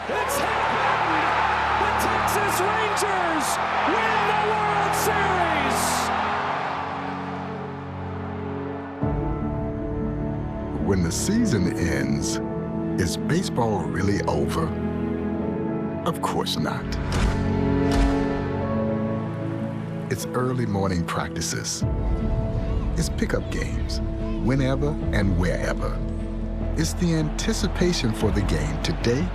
It's happened! The Texas Rangers win the World Series! When the season ends, is baseball really over? Of course not. It's early morning practices. It's pickup games, whenever and wherever. It's the anticipation for the game today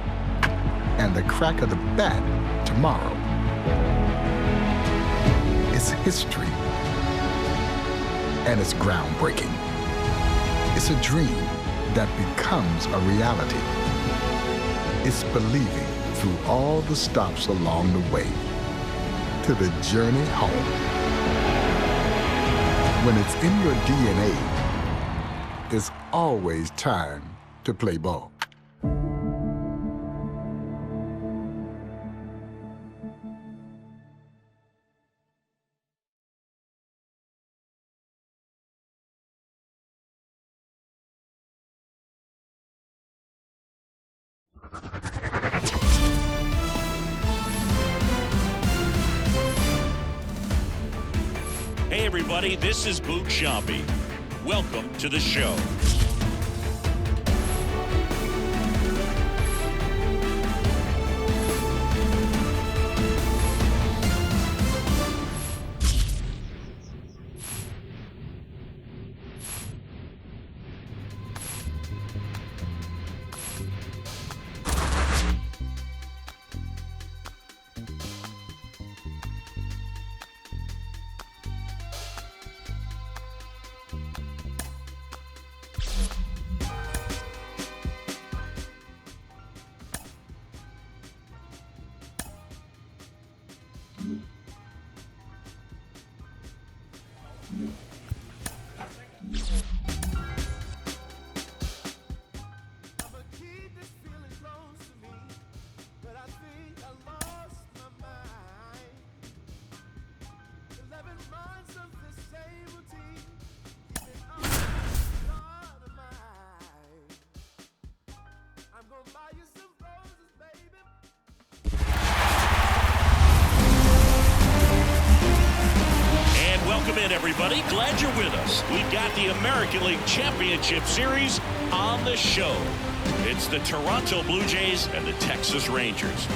and the crack of the bat tomorrow. It's history, and it's groundbreaking. It's a dream that becomes a reality. It's believing through all the stops along the way to the journey home. When it's in your DNA, it's always time to play ball. Hey everybody, this is Boog Sciambi. Welcome to the show. Welcome in, everybody. Glad you're with us. We've got the American League Championship Series on the show. It's the Toronto Blue Jays and the Texas Rangers.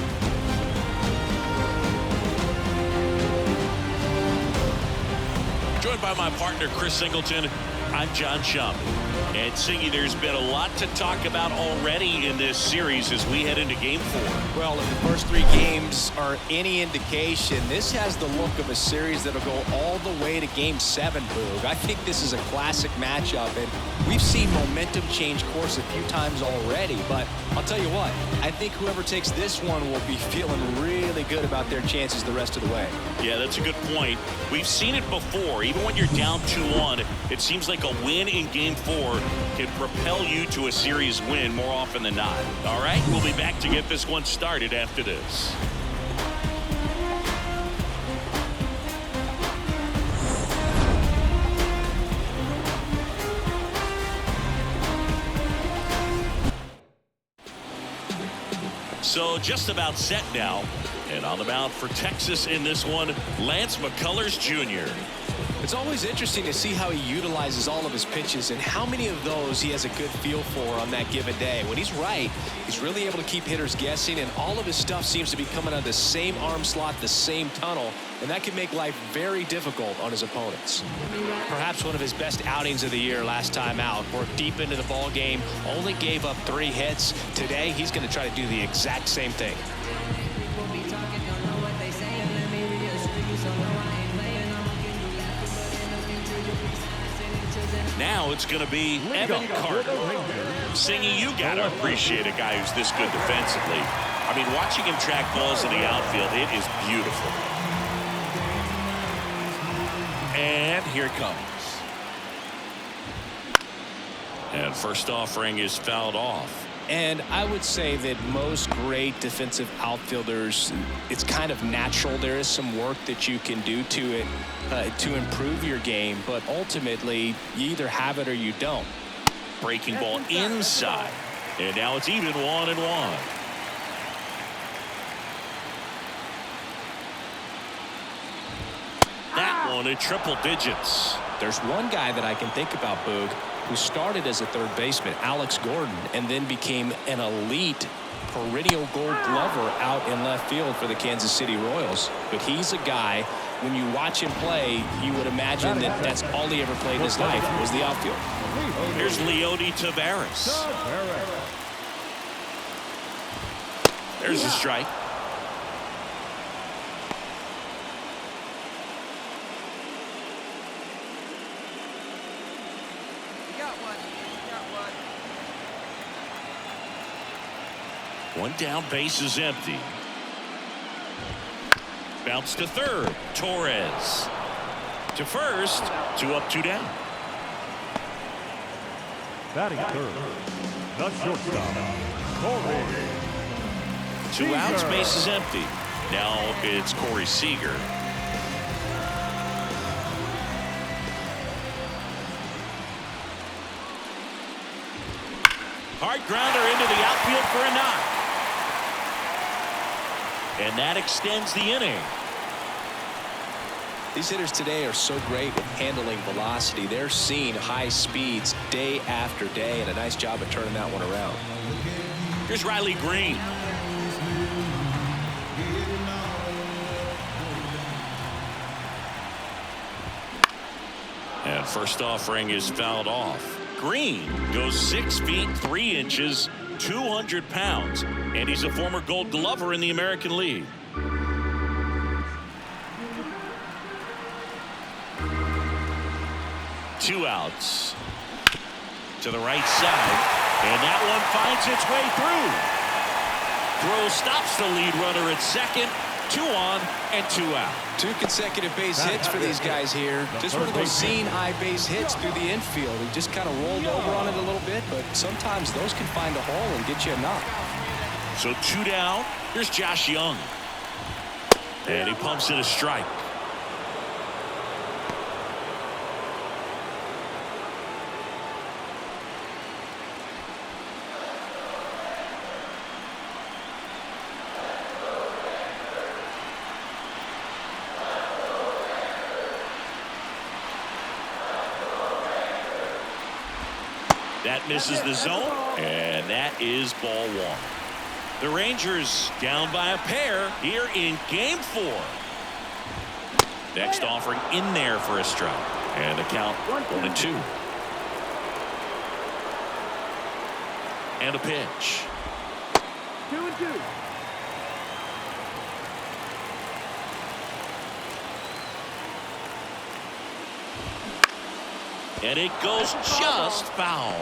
Joined by my partner, Chris Singleton, I'm John Sciambi. And Singy, there's been a lot to talk about already in this series as we head into Game 4. Well, if the first three games are any indication, this has the look of a series that'll go all the way to Game 7, Boog. I think this is a classic matchup, and we've seen momentum change course a few times already. But I'll tell you what, I think whoever takes this one will be feeling really good about their chances the rest of the way. Yeah, that's a good point. We've seen it before. Even when you're down 2-1, it seems like a win in Game 4 can propel you to a series win more often than not. All right, we'll be back to get this one started after this. So just about set now. And on the mound for Texas in this one, Lance McCullers Jr. It's always interesting to see how he utilizes all of his pitches and how many of those he has a good feel for on that given day. When he's right, he's really able to keep hitters guessing, and all of his stuff seems to be coming out of the same arm slot, the same tunnel, and that can make life very difficult on his opponents. Perhaps one of his best outings of the year last time out. Worked deep into the ball game, only gave up 3 hits. Today, he's going to try to do the exact same thing. Now it's going to be Evan Carter. Singy, you got to appreciate a guy who's this good defensively. I mean, watching him track balls in the outfield, it is beautiful. And here it comes. And first offering is fouled off. And I would say that most great defensive outfielders, it's kind of natural. There is some work that you can do to it to improve your game, but ultimately you either have it or you don't. Breaking ball inside, and now it's even 1-1. now into triple digits. There's one guy that I can think about, Boog, who started as a third baseman, Alex Gordon, and then became an elite perennial Gold Glover out in left field for the Kansas City Royals. But he's a guy, when you watch him play, you would imagine that that's all he ever played in his life was the outfield. Here's Leody Taveras. There's a strike. One down, base is empty. Bounce to third. Torres. To first. 2 up, 2 down. Batting third, the shortstop, Corey. 2 outs, base is empty. Now it's Corey Seager. Hard grounder into the outfield for a knock. And that extends the inning. These hitters today are so great with handling velocity. They're seeing high speeds day after day, and a nice job of turning that one around. Here's Riley Green. And first offering is fouled off. Green goes 6 feet 3 inches, 200 pounds, and he's a former Gold Glover in the American League. Two outs to the right side, and that one finds its way through. Throw stops the lead runner at second. 2 on and 2 out. 2 consecutive base hits for these guys here. Just one of those seeing high base hits through the infield. He just kind of rolled over on it a little bit, but sometimes those can find a hole and get you a knock. So 2 down. Here's Josh Young. And he pumps in a strike. That misses the zone, and that is ball 1. The Rangers down by a pair here in game 4. Next offering in there for a strike, and the count 1-2. And a pitch. 2-2. And it goes just foul.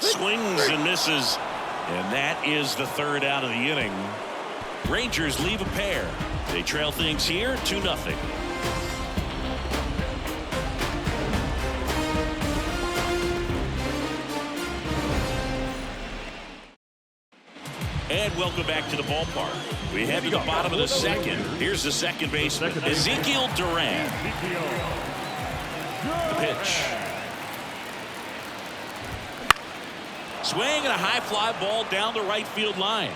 Swings and misses. And that is the 3rd out of the inning. Rangers leave a pair. They trail things here 2-0. And welcome back to the ballpark. We head to the bottom of the 2nd. Here's the second baseman, Ezekiel Duran. The pitch. Swing and a high fly ball down the right field line.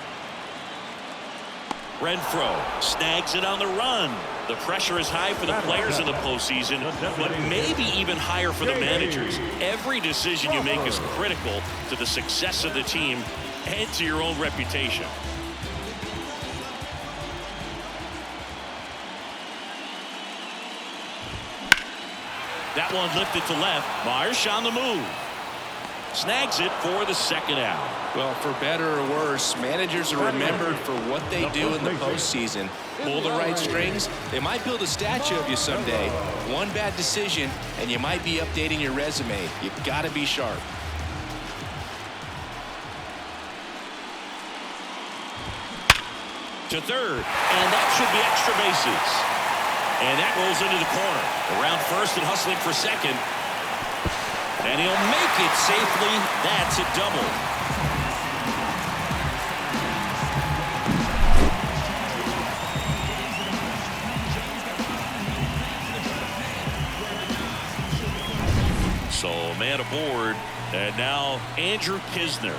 Renfroe snags it on the run. The pressure is high for the players in the postseason, but maybe even higher for the managers. Every decision you make is critical to the success of the team and to your own reputation. That one lifted to left. Marsh on the move. Snags it for the 2nd out. Well, for better or worse, managers are remembered for what they do in the postseason. Pull the right strings, they might build a statue of you someday. One bad decision, and you might be updating your resume. You got to be sharp. To third, and that should be extra bases. And that rolls into the corner. Around first and hustling for second. And he'll make it safely. That's a double. man aboard. And now Andrew Kisner.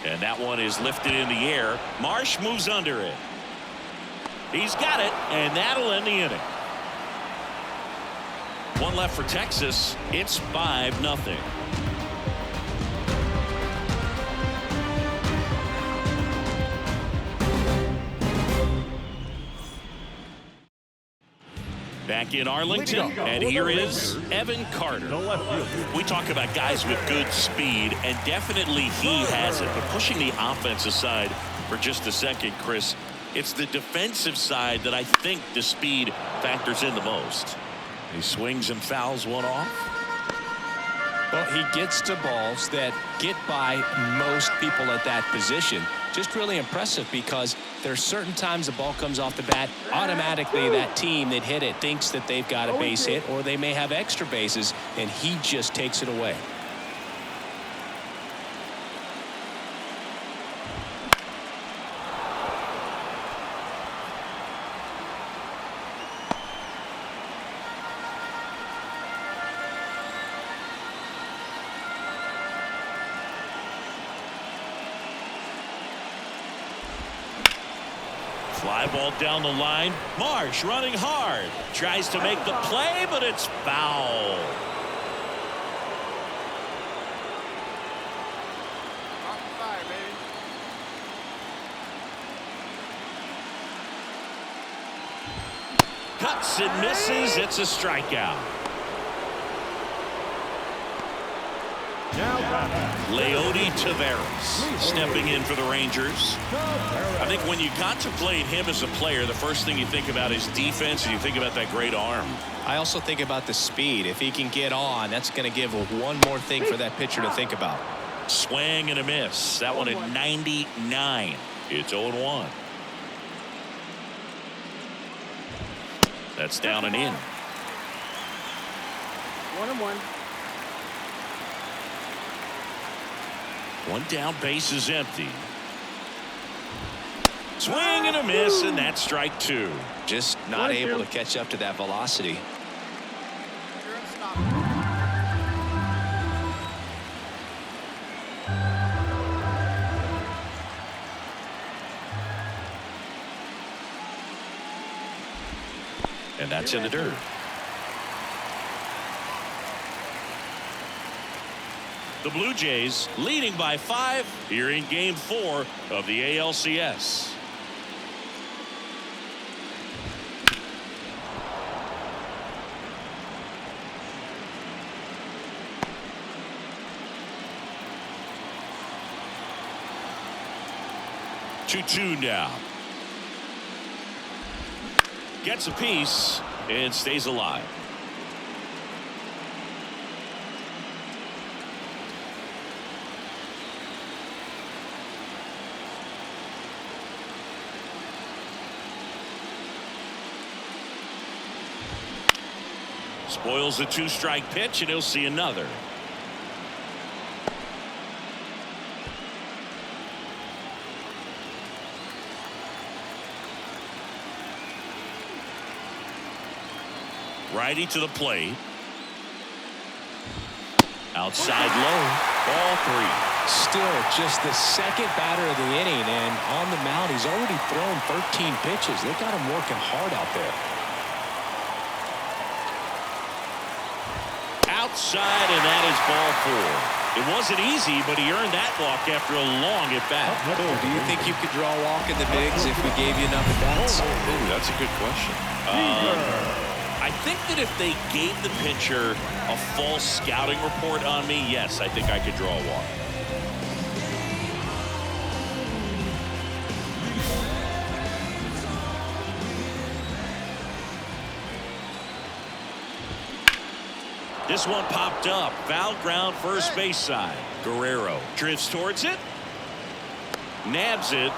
And that one is lifted in the air. Marsh moves under it. He's got it, and that'll end the inning. One left for Texas. It's 5-0. Back in Arlington, and here is Evan Carter. We talk about guys with good speed, and definitely he has it. But pushing the offense aside for just a second, Chris, it's the defensive side that I think the speed factors in the most. He swings and fouls one off. Well, he gets to balls that get by most people at that position. Just really impressive because there's certain times the ball comes off the bat, automatically that team that hit it thinks that they've got a base hit or they may have extra bases, and he just takes it away. Fly ball down the line. Marsh running hard. Tries to make the play, but it's foul. Cuts and misses. It's a strikeout. Leody Taveras stepping in for the Rangers. I think when you contemplate him as a player, the first thing you think about is defense, and you think about that great arm. I also think about the speed. If he can get on, that's going to give one more thing for that pitcher to think about. Swing and a miss. That one at 99. It's 0-1. That's down and in. 1-1. One down, base is empty. Swing and a miss, and that's strike two. Just not able to catch up to that velocity. And that's in the dirt. The Blue Jays leading by 5 here in Game 4 of the ALCS. Two now. Gets a piece and stays alive. Spoils the 2-strike pitch, and he'll see another. Righty to the plate. Outside low. Ball 3. Still just the second batter of the inning, and on the mound he's already thrown 13 pitches. They got him working hard out there. Outside, and that is ball 4. It wasn't easy, but he earned that walk after a long at-bat. Do you think you could draw a walk in the bigs if we gave you enough at-bats? Ooh, that's a good question. I think that if they gave the pitcher a false scouting report on me, yes, I think I could draw a walk. This one popped up. Foul ground, first base side. Guerrero drifts towards it. Nabs it.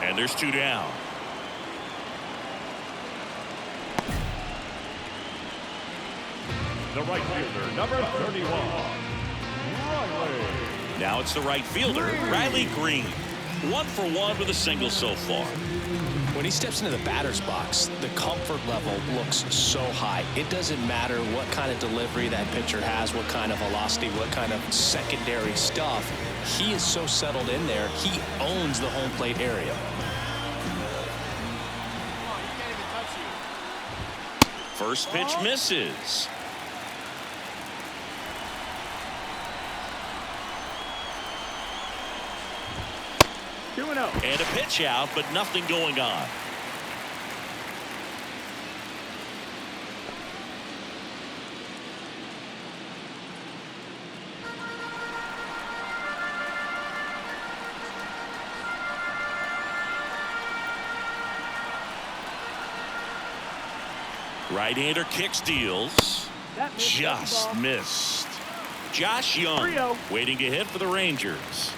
And there's 2 down. The right fielder, number 31, Riley. Now it's the right fielder, Riley Green. 1 for 1 with a single so far. When he steps into the batter's box, the comfort level looks so high. It doesn't matter what kind of delivery that pitcher has, what kind of velocity, what kind of secondary stuff. He is so settled in there. He owns the home plate area. First pitch misses. And a pitch out, but nothing going on. Right-hander kicks, deals. Just missed. Josh Young waiting to hit for the Rangers.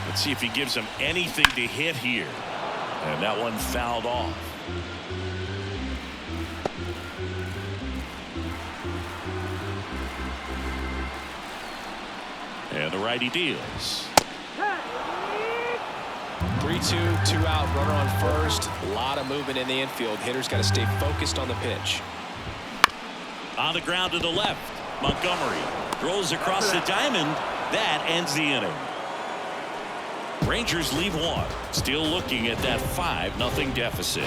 Let's see if he gives him anything to hit here. And that one fouled off. And the righty deals. 3-2, 2 out, runner on first. A lot of movement in the infield. Hitter's got to stay focused on the pitch. On the ground to the left. Montgomery throws across the diamond. That ends the inning. Rangers leave one. Still looking at that 5-0 deficit.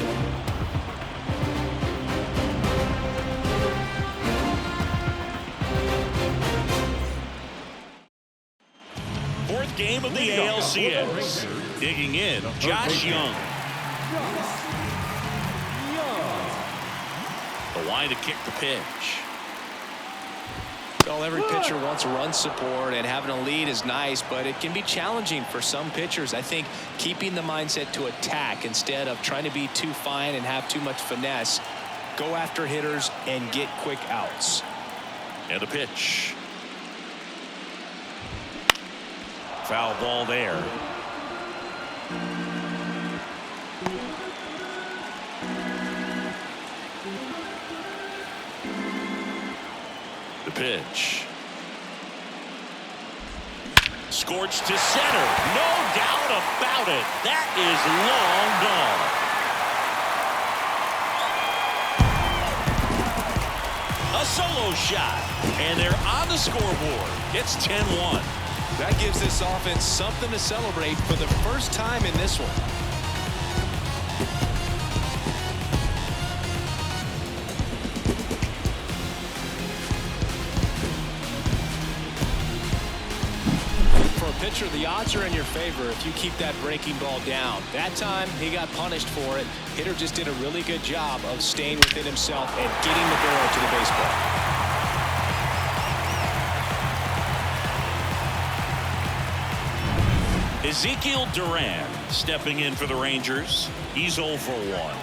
Fourth game of the ALCS. Digging in, Josh Young. The line to kick the pitch. Well, every pitcher wants run support, and having a lead is nice, but it can be challenging for some pitchers. I think keeping the mindset to attack instead of trying to be too fine and have too much finesse. Go after hitters and get quick outs. And the pitch. Foul ball there. The pitch. Scorched to center. No doubt about it. That is long gone. A solo shot. And they're on the scoreboard. It's 10-1. That gives this offense something to celebrate for the first time in this one. For a pitcher, the odds are in your favor if you keep that breaking ball down. That time, he got punished for it. Hitter just did a really good job of staying within himself and getting the barrel to the baseball. Ezekiel Duran stepping in for the Rangers. He's 0 for 1.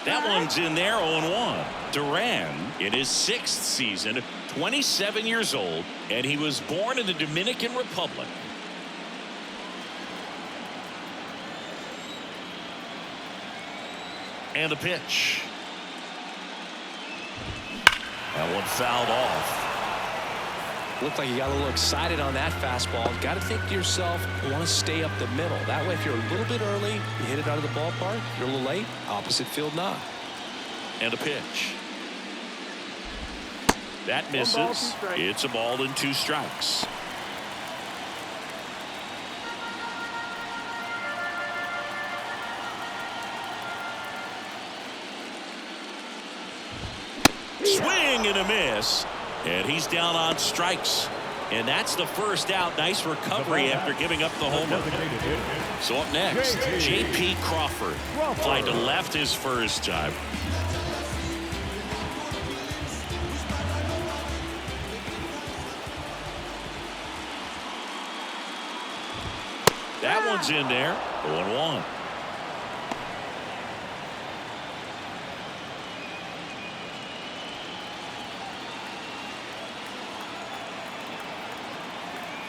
That one's in there, 0-1. Duran in his 6th season, 27 years old, and he was born in the Dominican Republic. And the pitch. That one fouled off. Looked like you got a little excited on that fastball. Got to think to yourself, want to stay up the middle. That way, if you're a little bit early, you hit it out of the ballpark. If you're a little late, opposite field knock. And a pitch. That misses. It's a ball and 2 strikes. Swing and a miss. And he's down on strikes. And that's the first out. Nice recovery after giving up the homer. So up next, J.P. Crawford. Fly to left his first time. That one's in there. 0-1.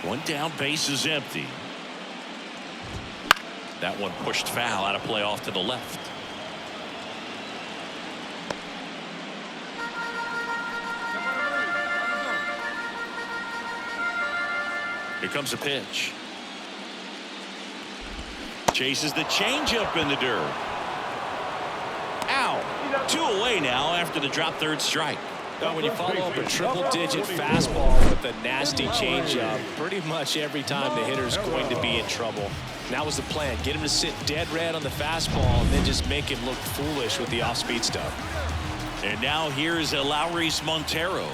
One down, base is empty. That one pushed foul, out of play off to the left. Here comes a pitch. Chases the changeup in the dirt. Ow. 2 away now after the drop third strike. Well, when you follow up a triple-digit fastball with a nasty changeup, pretty much every time the hitter's going to be in trouble. And that was the plan. Get him to sit dead red on the fastball and then just make him look foolish with the off-speed stuff. And now here's Eleuris Montero.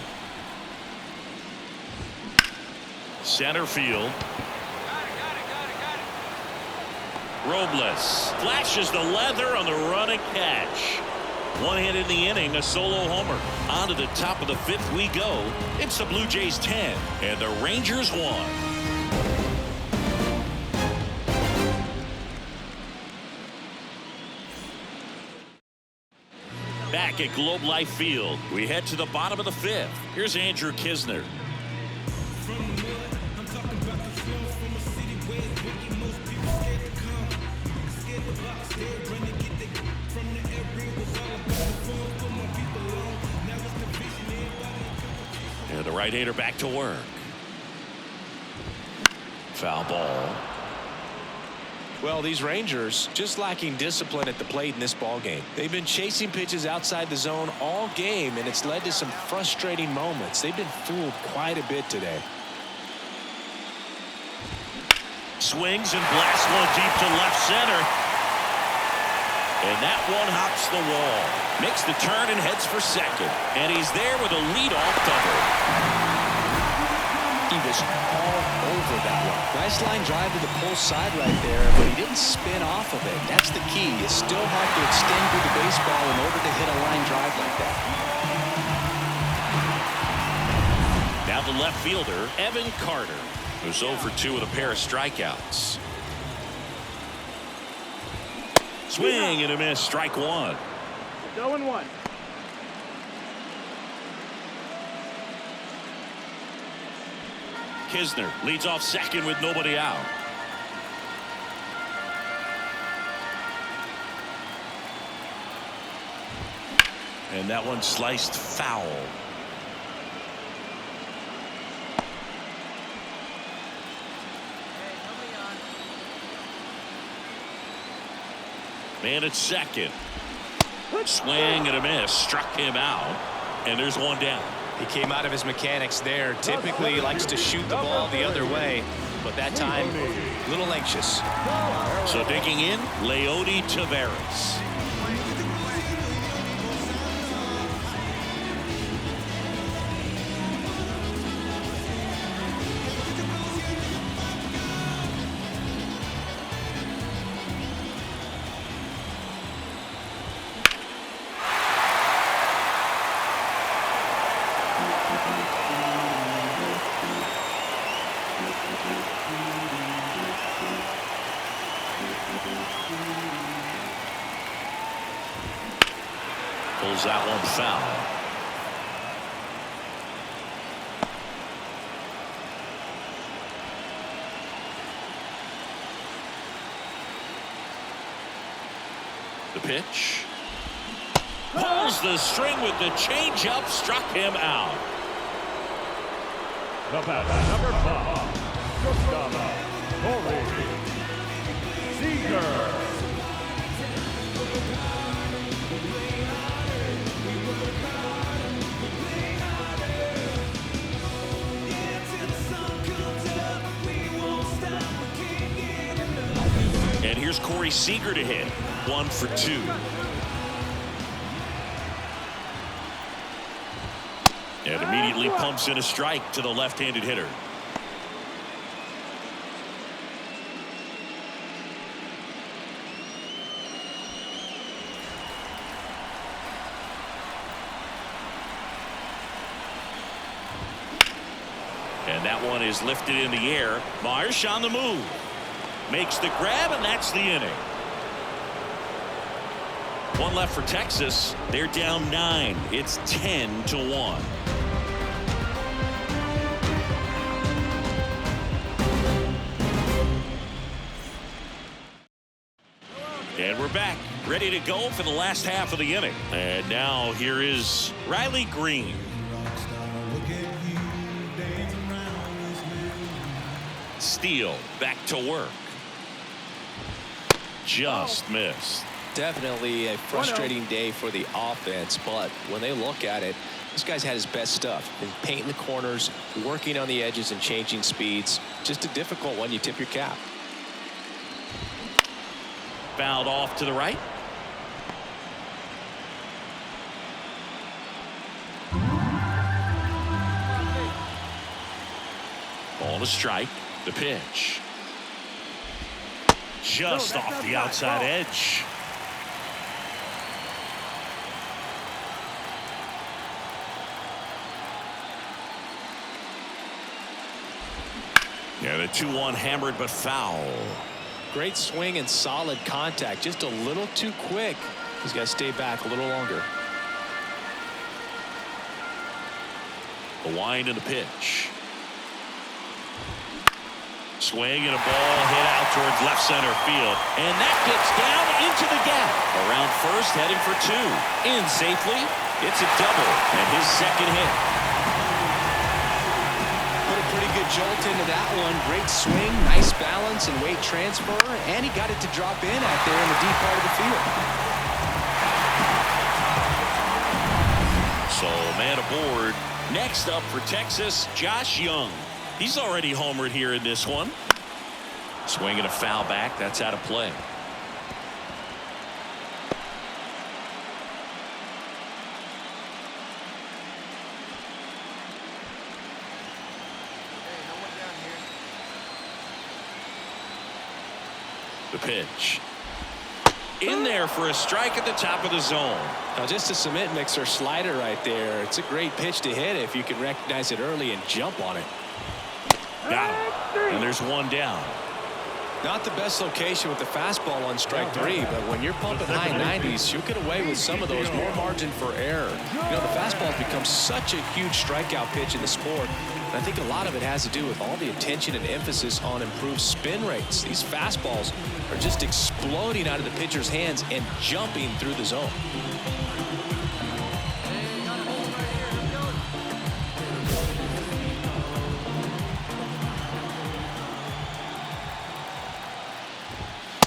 Center field. Robles flashes the leather on the running catch. One hit in the inning, a solo homer. On to the top of the 5th we go. It's the Blue Jays 10 and the Rangers 1. Back at Globe Life Field, we head to the bottom of the 5th. Here's Andrew Kisner. And the right-hander back to work. Foul ball. Well, these Rangers just lacking discipline at the plate in this ball game. They've been chasing pitches outside the zone all game, and it's led to some frustrating moments. They've been fooled quite a bit today. Swings and blasts one deep to left center. And that one hops the wall. Makes the turn and heads for second. And he's there with a leadoff double. He was all over that one. Nice line drive to the pull side right there, but he didn't spin off of it. That's the key. You still have to extend through the baseball in order to hit a line drive like that. Now the left fielder, Evan Carter, who's 0 for 2 with a pair of strikeouts. Swing and a miss, strike 1. 0-1. Kisner leads off second with nobody out. And that one sliced foul. Man at second. Swing and a miss. Struck him out. And there's one down. He came out of his mechanics there. Typically, he likes to shoot the ball the other way, but that time, a little anxious. So digging in, Leody Taveras. Pulls that one foul. The pitch. Pulls the string with the changeup, struck him out. The batter, number 5, Gustavo Corey Seager. And here's Corey Seager to hit. 1 for 2. And immediately pumps in a strike to the left-handed hitter. And that one is lifted in the air. Marsh on the move. Makes the grab, and that's the inning. One left for Texas. They're down 9. It's 10-1. And we're back, ready to go for the last half of the inning. And now here is Riley Green. steal. Back to work. Just missed. Definitely a frustrating day for the offense, but when they look at it, this guy's had his best stuff. Been painting the corners, working on the edges, and changing speeds. Just a difficult one. You tip your cap. Fouled off to the right. Ball to strike. The pitch. Just off the outside edge. Yeah, the 2-1 hammered but foul. Great swing and solid contact. Just a little too quick. He's got to stay back a little longer. The wind and the pitch. Swing and a ball hit out towards left center field. And that gets down into the gap. Around first, heading for 2. In safely. It's a double and his second hit. Put a pretty good jolt into that one. Great swing, nice balance and weight transfer. And he got it to drop in out there in the deep part of the field. So man aboard. Next up for Texas, Josh Young. He's already homered here in this one. Swinging a foul back. That's out of play. The pitch. In there for a strike at the top of the zone. Now just a cement mixer slider right there. It's a great pitch to hit if you can recognize it early and jump on it. Got him. And there's one down. Not the best location with the fastball on strike 3, but when you're pumping high 90s, you'll get away with some of those, more margin for error. You know, the fastball has become such a huge strikeout pitch in the sport. And I think a lot of it has to do with all the attention and emphasis on improved spin rates. These fastballs are just exploding out of the pitcher's hands and jumping through the zone.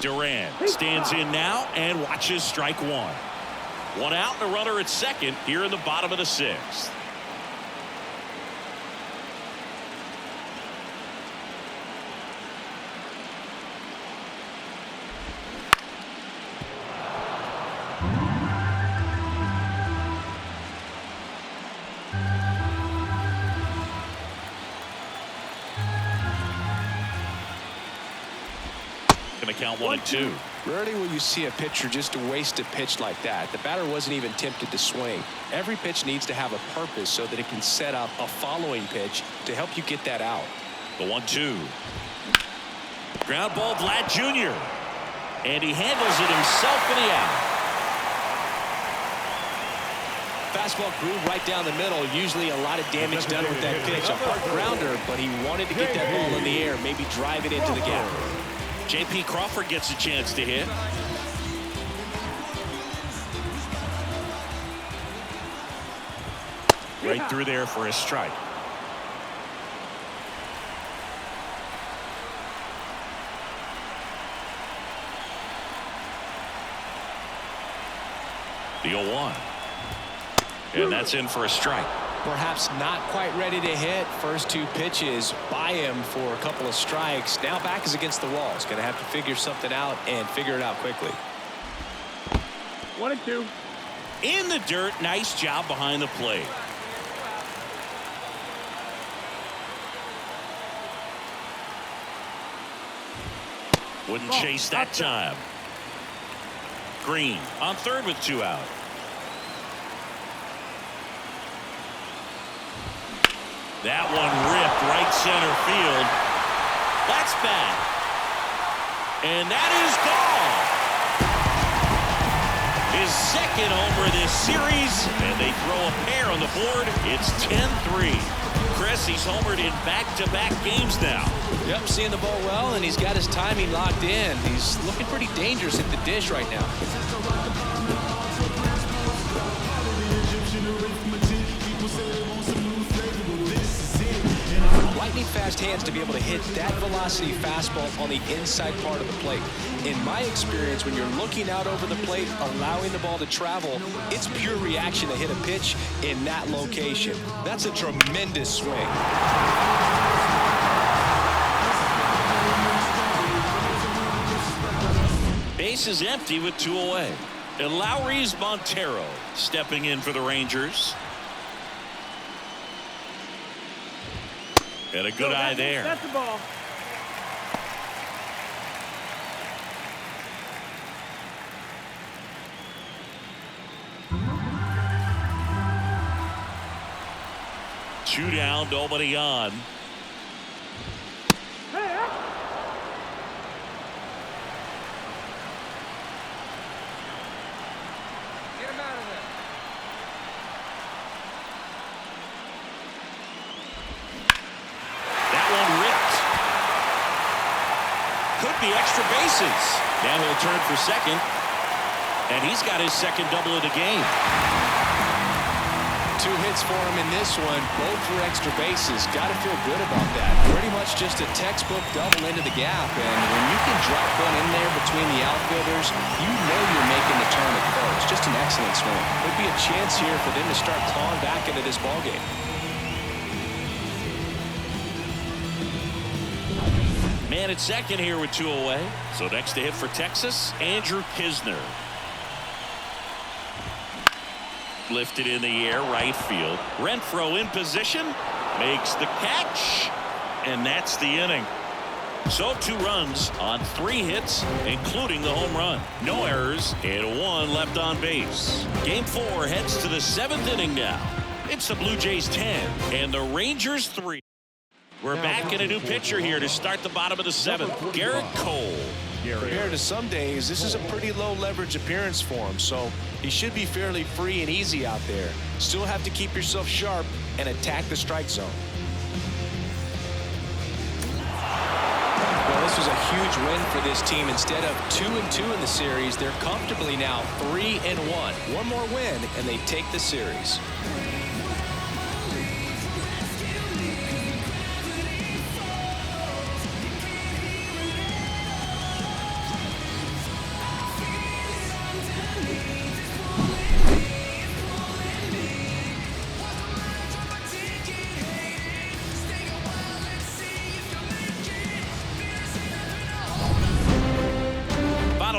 Durant stands in now and watches strike 1. One out and a runner at second here in the bottom of the 6th. Count 1 and 2. Rarely will you see a pitcher just waste a pitch like that. The batter wasn't even tempted to swing. Every pitch needs to have a purpose so that it can set up a following pitch to help you get that out. The 1-2. Ground ball, Vlad Jr. And he handles it himself for the out. Fastball groove right down the middle. Usually a lot of damage done with that pitch. A hard grounder, but he wanted to get that ball in the air, maybe drive it into the gap. J.P. Crawford gets a chance to hit. Right through there for a strike. The 0-1. And that's in for a strike. Perhaps not quite ready to hit. First 2 pitches by him for a couple of strikes. Now back is against the wall. He's going to have to figure something out and figure it out quickly. 1 and 2. In the dirt. Nice job behind the plate. Wouldn't chase that time. Green on third with 2 out. That one ripped right center field. That's bad. And that is gone. His second homer this series. And they throw a pair on the board. It's 10-3. Chris, he's homered in back-to-back games now. Yep, seeing the ball well, and he's got his timing locked in. He's looking pretty dangerous at the dish right now. Lightning fast hands to be able to hit that velocity fastball on the inside part of the plate. In my experience, when you're looking out over the plate, allowing the ball to travel, it's pure reaction to hit a pitch in that location. That's a tremendous swing. Base is empty with 2 away. And Lowry's Montero stepping in for the Rangers. And a good eye there. That's the ball. Two down, nobody on. The extra bases. Now he'll turn for second, and he's got his second double of the game. 2 hits for him in this one, both for extra bases. Got to feel good about that. Pretty much just a textbook double into the gap, and when you can drop one in there between the outfielders, you know you're making the turn at first. Just an excellent swing. Could be a chance here for them to start clawing back into this ballgame. Man at second here with 2 away. So next to hit for Texas, Andrew Kisner. Lifted in the air, right field. Renfroe in position, makes the catch, and that's the inning. So 2 runs on 3 hits, including the home run. No errors, and 1 left on base. Game 4 heads to the 7th inning now. It's the Blue Jays 10 and the Rangers 3. We're back in a new pitcher here to start the bottom of the 7th. Garrett Cole. Compared to some days, this is a pretty low leverage appearance for him, so he should be fairly free and easy out there. Still have to keep yourself sharp and attack the strike zone. Well, this was a huge win for this team. Instead of 2-2 in the series, they're comfortably now 3-1. One more win, and they take the series.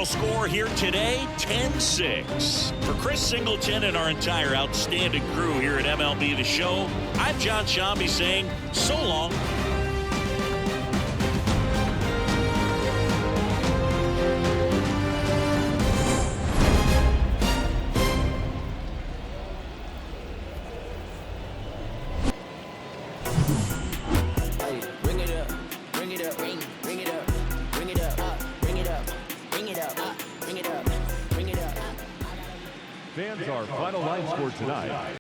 Score here today, 10-6. For Chris Singleton and our entire outstanding crew here at MLB The Show, I'm John Shambi saying so long. Bring it up, bring it up, bring it up, bring it up, bring it up. Bring it up. Fans, our final line score tonight.